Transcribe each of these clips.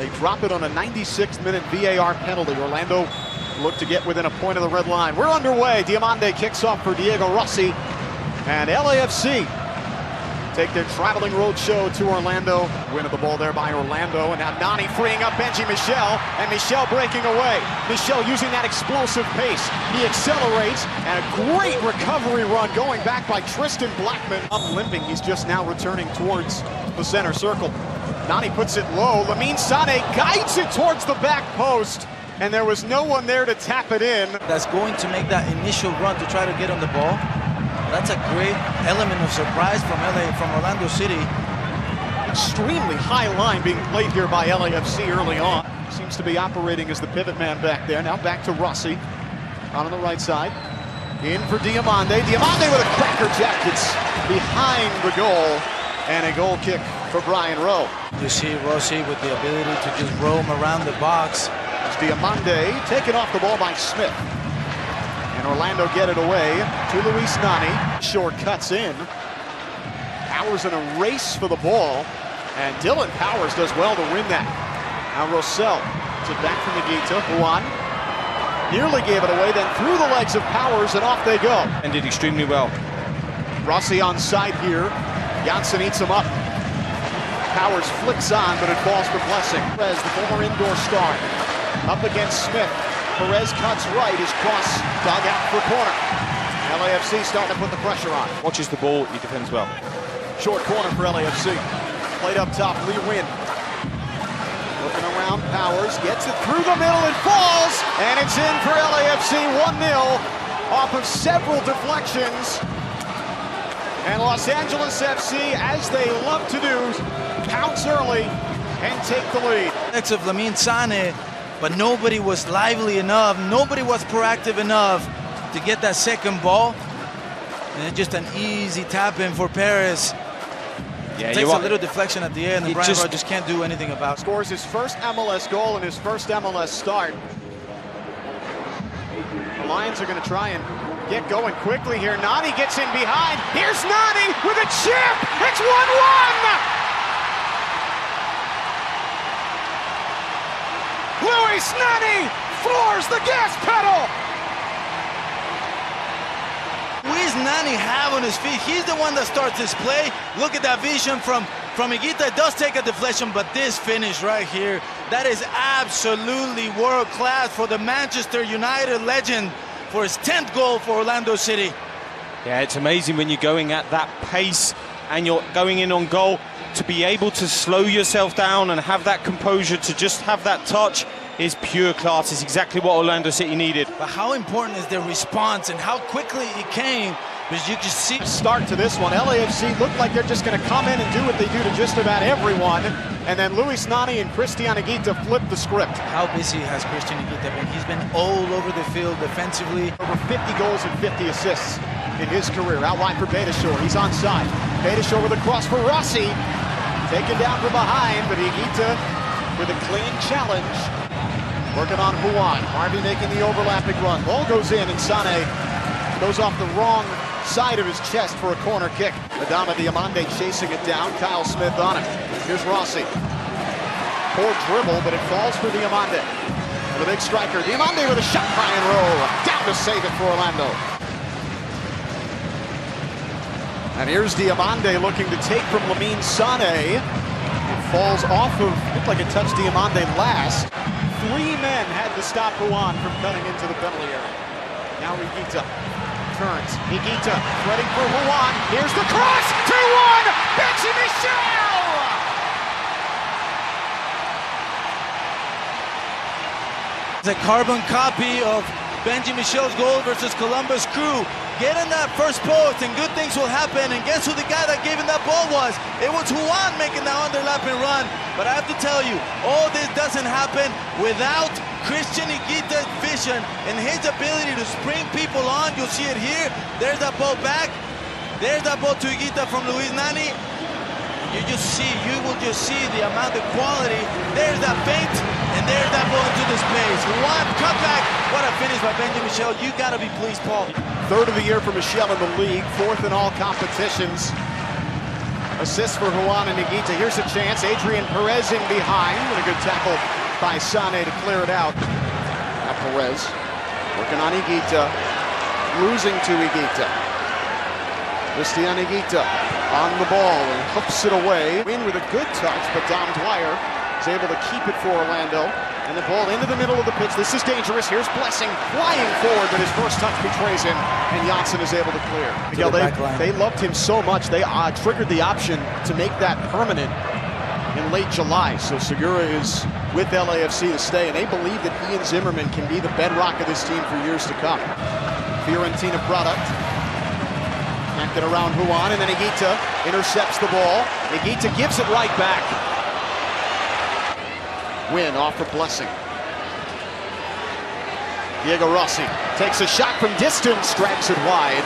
They drop it on a 96th-minute VAR penalty. Orlando look to get within a point of the red line. We're underway. Diamande kicks off for Diego Rossi. And LAFC take their traveling road show to Orlando. Win of the ball there by Orlando. And now Nani freeing up Benji Michel. And Michel breaking away. Michel using that explosive pace. He accelerates. And a great recovery run going back by Tristan Blackman. Up limping. He's just now returning towards the center circle. Nani puts it low. Lamine Sané guides it towards the back post. And there was no one there to tap it in. That's going to make that initial run to try to get on the ball. That's a great element of surprise from Orlando City. Extremely high line being played here by LAFC early on. Seems to be operating as the pivot man back there. Now back to Rossi on the right side. In for Diamande. Diamande with a cracker jack. It's behind the goal. And a goal kick for Brian Rowe. You see Rossi with the ability to just roam around the box. It's Diamande taken off the ball by Smith. And Orlando get it away to Luis Nani. Short cuts in. Powers in a race for the ball. And Dylan Powers does well to win that. Now Rossell to back from Higuita. Juan nearly gave it away, then through the legs of Powers, and off they go. And did extremely well. Rossi on side here. Janssen eats him up. Powers flicks on, but it falls for Blessing. Perez, the former indoor star, up against Smith. Perez cuts right, his cross dug out for corner. LAFC starting to put the pressure on. Watches the ball, he defends well. Short corner for LAFC. Played up top, Lee Win. Looking around, Powers gets it through the middle, it falls, and it's in for LAFC, 1-0 off of several deflections. And Los Angeles FC, as they love to do, pounce early and take the lead. Next of Lamine Sané, but nobody was lively enough, nobody was proactive enough to get that second ball. And it's just an easy tap in for Perez. Yeah, takes a little deflection at the end, and Brian Rowe just can't do anything about it. Scores his first MLS goal in his first MLS start. The Lions are going to try and get going quickly here. Nani gets in behind. Here's Nani with a chip. It's 1-1. Luis Nani floors the gas pedal. Luis Nani have on his feet. He's the one that starts this play. Look at that vision from Higuita. It does take a deflection, but this finish right here, that is absolutely world class for the Manchester United legend for his 10th goal for Orlando City. Yeah, it's amazing when you're going at that pace and you're going in on goal, to be able to slow yourself down and have that composure, to just have that touch is pure class. It's exactly what Orlando City needed. But how important is their response and how quickly it came? Because you can see start to this one. LAFC look like they're just going to come in and do what they do to just about everyone. And then Luis Nani and Cristian Higuita flip the script. How busy has Cristian Higuita been? He's been all over the field defensively. Over 50 goals and 50 assists in his career. Out wide for Betashore. He's onside. Betashore with a cross for Rossi. Taken down from behind, but Higuita with a clean challenge. Working on Juan. Harvey making the overlapping run. Ball goes in, and Sané goes off the wrong side of his chest for a corner kick. Adama Diamande chasing it down. Kyle Smith on it. Here's Rossi. Poor dribble, but it falls for Diamande. The big striker. Diamande with a shot, Brian Rowe. Down to save it for Orlando. And here's Diamande looking to take from Lamine Sané. It falls off of, looked like it touched Diamande last. 3 men had to stop Juan from cutting into the penalty area. Now Higuita turns. Higuita threading for Juan. Here's the cross. 2-1. Benji Michel. It's a carbon copy of Benji Michel's goal versus Columbus Crew. Get in that first post and good things will happen. And guess who the guy that gave him that ball was? It was Juan making that underlapping run. But I have to tell you, all this doesn't happen without Cristian Higuita's vision and his ability to spring people on. You'll see it here. There's that ball back. There's that ball to Higuita from Luis Nani. You will just see the amount of quality. There's that feint, and there's that ball into the space. One cutback. What a finish by Benji Michel. You gotta be pleased, Paul. 3rd of the year for Michel in the league, 4th in all competitions. A Assist for Juan and Higuita. Here's a chance. Adrian Perez in behind. And a good tackle by Sane to clear it out. Now Perez working on Higuita. Losing to Higuita. Christian Higuita on the ball and hooks it away. In with a good touch, but Dwyer is able to keep it for Orlando. And the ball into the middle of the pitch. This is dangerous. Here's Blessing flying forward, but his first touch betrays him, and Janssen is able to clear. Miguel, they loved him so much, they triggered the option to make that permanent in late July. So Segura is with LAFC to stay, and they believe that he and Zimmerman can be the bedrock of this team for years to come. Fiorentina product. Knocked it around Juan, and then Higuita intercepts the ball. Higuita gives it right back. Win off for Blessing. Diego Rossi takes a shot from distance, drags it wide.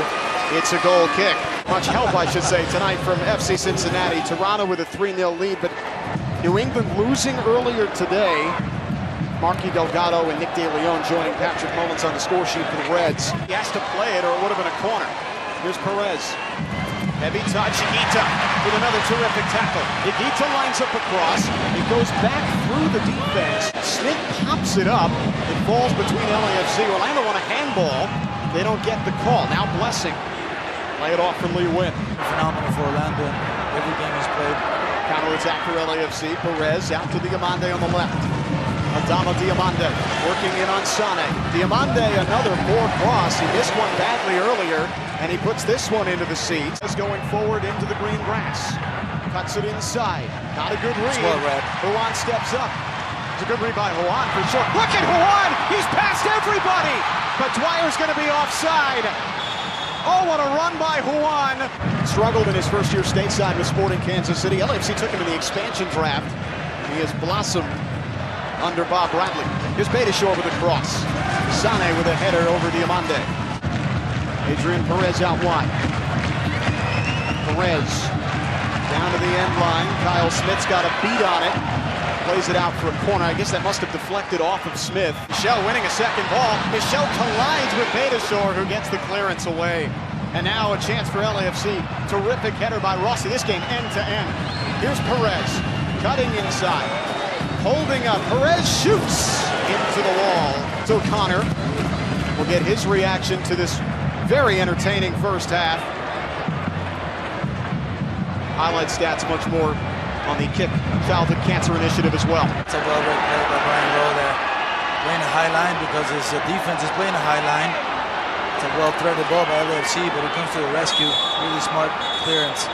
It's a goal kick. Much help, I should say, tonight from FC Cincinnati. Toronto with a 3-0 lead, but New England losing earlier today. Marky Delgado and Nick De Leon joining Patrick Mullins on the score sheet for the Reds. He has to play it or it would have been a corner. Here's Perez. Heavy touch, Higuita with another terrific tackle. Higuita lines up across. It goes back through the defense. Smith pops it up. It falls between LAFC. Orlando on a handball. They don't get the call. Now Blessing. Lay it off for Lee Wynn. Phenomenal for Orlando in every game he's played. Counter-attack for LAFC. Perez out to Diamande on the left. Adama Diamande working in on Sane. Diamande, another poor cross. He missed one badly earlier, and he puts this one into the seats. Going forward into the green grass. Cuts it inside. Not a good read. Juan steps up. It's a good read by Juan for sure. Look at Juan! He's past everybody! But Dwyer's going to be offside. Oh, what a run by Juan. Struggled in his first year stateside with Sporting Kansas City. LAFC took him in the expansion draft. He has blossomed under Bob Bradley. Here's Beitashour with a cross. Sane with a header over Diamande. Adrian Perez out wide. Perez down to the end line. Kyle Smith's got a beat on it. Plays it out for a corner. I guess that must have deflected off of Smith. Michel winning a second ball. Michel collides with Beitashour, who gets the clearance away. And now a chance for LAFC. Terrific header by Rossi. This game end to end. Here's Perez cutting inside. Holding up. Perez shoots into the wall. So Connor will get his reaction to this very entertaining first half. Highlight stats much more on the Kick Childhood Cancer Initiative as well. It's a well-read play by Brian Rowe there. Playing a high line because his defense is playing a high line. It's a well-threaded ball by LAFC, but he comes to the rescue. Really smart clearance.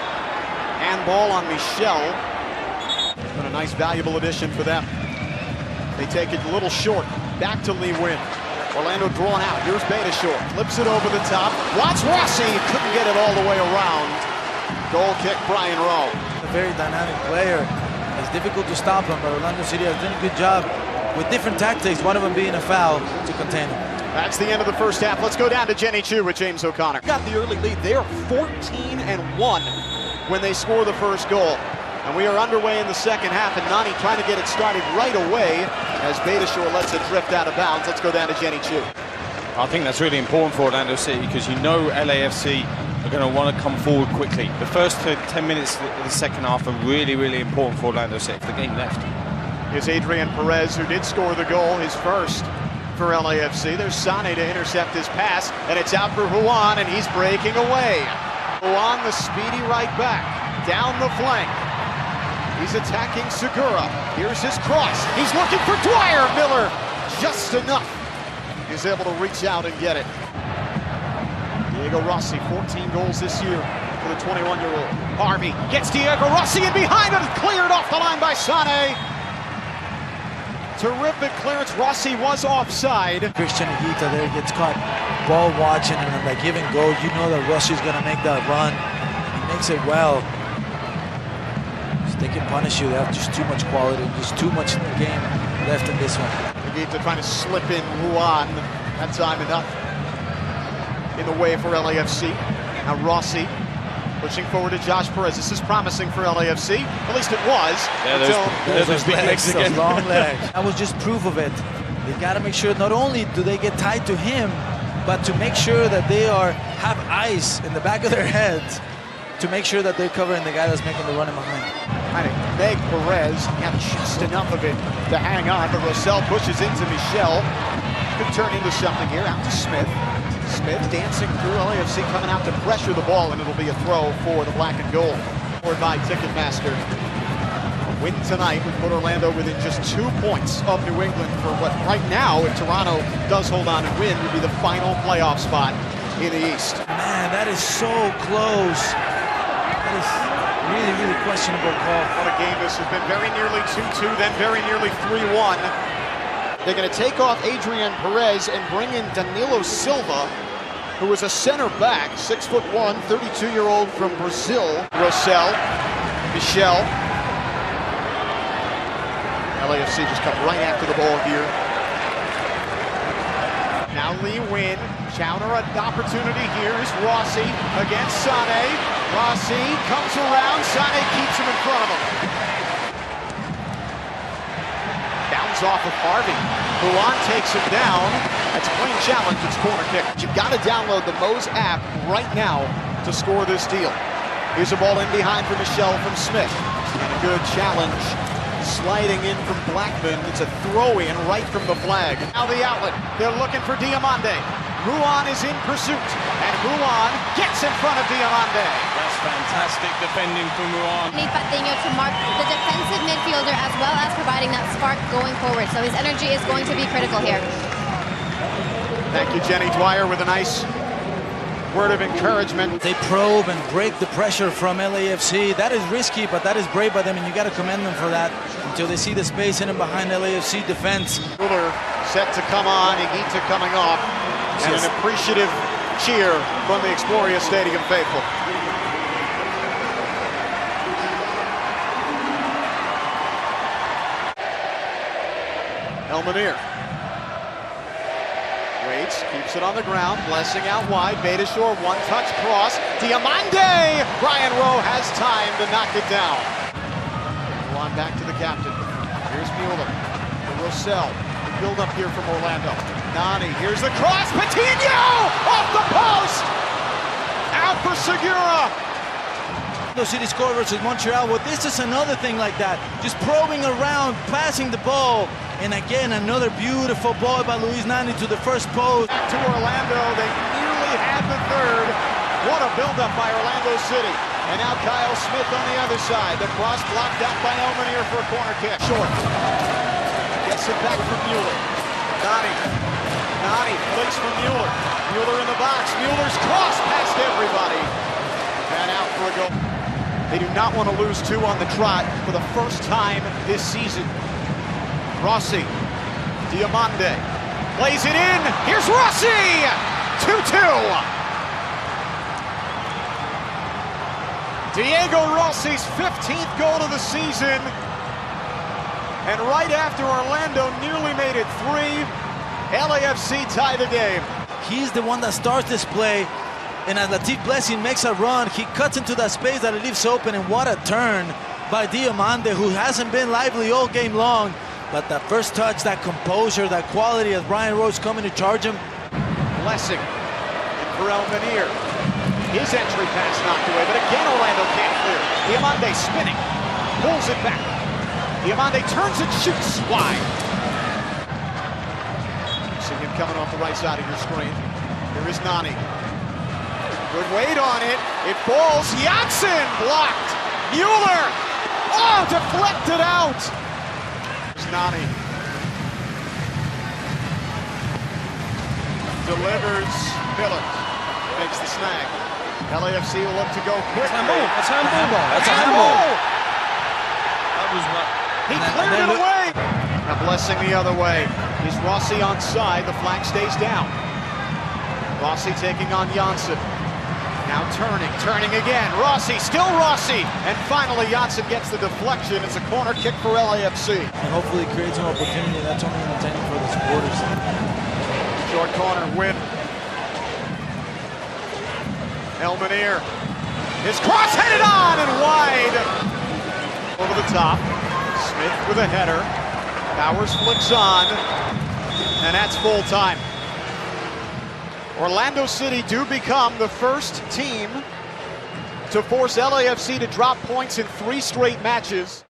Handball on Michel. Been a nice, valuable addition for them. They take it a little short. Back to Lee Wynn. Orlando drawn out. Here's Beitashour. Flips it over the top. Watch Rossi. Couldn't get it all the way around. Goal kick, Brian Rowe. A very dynamic player. It's difficult to stop him, but Orlando City has done a good job with different tactics, one of them being a foul to contain him. That's the end of the first half. Let's go down to Jenny Chu with James O'Connor. Got the early lead. They are 14-1 when they score the first goal. And we are underway in the second half, and Nani trying to get it started right away as Beitashour lets it drift out of bounds. Let's go down to Jenny Chu. I think that's really important for Orlando City because you know LAFC are going to want to come forward quickly. The first 10 minutes of the second half are really, really important for Orlando City. The game left. Here's Adrian Perez, who did score the goal, his first for LAFC. There's Sane to intercept his pass, and it's out for Juan, and he's breaking away. Juan, the speedy right back, down the flank. He's attacking Segura. Here's his cross. He's looking for Dwyer. Miller, just enough. He's able to reach out and get it. Diego Rossi, 14 goals this year for the 21-year-old. Harvey gets Diego Rossi in behind it. Cleared off the line by Sane. Terrific clearance. Rossi was offside. Christian Higuita there gets caught ball watching, and then by giving go, you know that Rossi's going to make that run. He makes it well. They can punish you. They have just too much quality, just too much game left in this one. Higuita trying to slip in Juan. That time enough in the way for LAFC. Now Rossi pushing forward to Josh Perez. This is promising for LAFC. At least it was. Yeah, those big legs again. Those long legs. That was just proof of it. They got to make sure not only do they get tied to him, but to make sure that they have eyes in the back of their heads to make sure that they're covering the guy that's making the run in behind. Trying to beg Perez, he had just enough of it to hang on, but Rossi pushes into Michel. Could turn into something here, out to Smith. Smith dancing through, LAFC coming out to pressure the ball, and it'll be a throw for the black and gold. Scored by Ticketmaster. A win tonight would put Orlando within just 2 points of New England for what right now, if Toronto does hold on and win, would be the final playoff spot in the East. Man, that is so close. That is really, really questionable call. What a game this has been. Very nearly 2-2, then very nearly 3-1. They're going to take off Adrian Perez and bring in Danilo Silva, who is a center back, 6'1", 32-year-old from Brazil. Rossi, Michel. LAFC just come right after the ball here. Now Lee Win, counter an opportunity here is Rossi against Sane. Rossi comes around, Sane keeps him in front of him. Bounce off of Harvey. Juan takes him down. That's a clean challenge, it's corner kick. You've got to download the Moz app right now to score this deal. Here's a ball in behind for Michel from Smith. And a good challenge. Sliding in from Blackman. It's a throw-in right from the flag. Now the outlet. They're looking for Diamande. Ruan is in pursuit. And Ruan gets in front of Diamande. That's fantastic defending from Ruan. Need Patiño to mark the defensive midfielder as well as providing that spark going forward. So his energy is going to be critical here. Thank you, Jenny. Dwyer with a nice word of encouragement. They probe and break the pressure from LAFC. That is risky, but that is brave by them, and you got to commend them for that until they see the space in and behind LAFC defense. Mueller set to come on, Higuita coming off, and an appreciative cheer from the Exploria Stadium faithful. Elmanir waits, keeps it on the ground, Blessing out wide, Betashore, one-touch cross, Diamande! Brian Rowe has time to knock it down. On back to the captain. Here's Mueller, the Rosell, the build-up here from Orlando. Nani, here's the cross, Patiño! Off the post! Out for Segura! Orlando City score versus Montreal. Well, this is another thing like that. Just probing around, passing the ball. And again, another beautiful ball by Luis Nani to the first post. Back to Orlando, they nearly had the third. What a build-up by Orlando City. And now Kyle Smith on the other side. The cross blocked out by Elmanir for a corner kick. Short. Gets it back from Mueller. Nani flicks from Mueller. Mueller in the box. Mueller's cross past everybody. And out for a goal. They do not want to lose two on the trot for the first time this season. Rossi, Diamande, plays it in, here's Rossi! 2-2! Diego Rossi's 15th goal of the season. And right after Orlando nearly made it 3, LAFC tie the game. He's the one that starts this play. And as Latif Blessing makes a run, he cuts into that space that it leaves open, and what a turn by Diamande, who hasn't been lively all game long. But that first touch, that composure, that quality as Brian Rowe's coming to charge him. Blessing and for Elmanir. His entry pass knocked away, but again Orlando can't clear. Diamande spinning, pulls it back. Diamande turns and shoots wide. See him coming off the right side of your screen. Here is Nani. Good weight on it. It falls. Janssen blocked. Mueller. Oh, deflected out. There's Nani. Delivers. Miller makes the snag. LAFC will look to go quick. That's handball. That's a handball. That was what. He cleared it away. Now Blessing the other way. Is Rossi onside? The flag stays down. Rossi taking on Janssen. Now turning again. Rossi, still Rossi. And finally Janssen gets the deflection. It's a corner kick for LAFC. And hopefully creates an opportunity. That's only intended for the supporters. Short corner, win. Elmanir. His cross headed on and wide. Over the top. Smith with a header. Bowers flicks on. And that's full time. Orlando City do become the first team to force LAFC to drop points in 3 straight matches.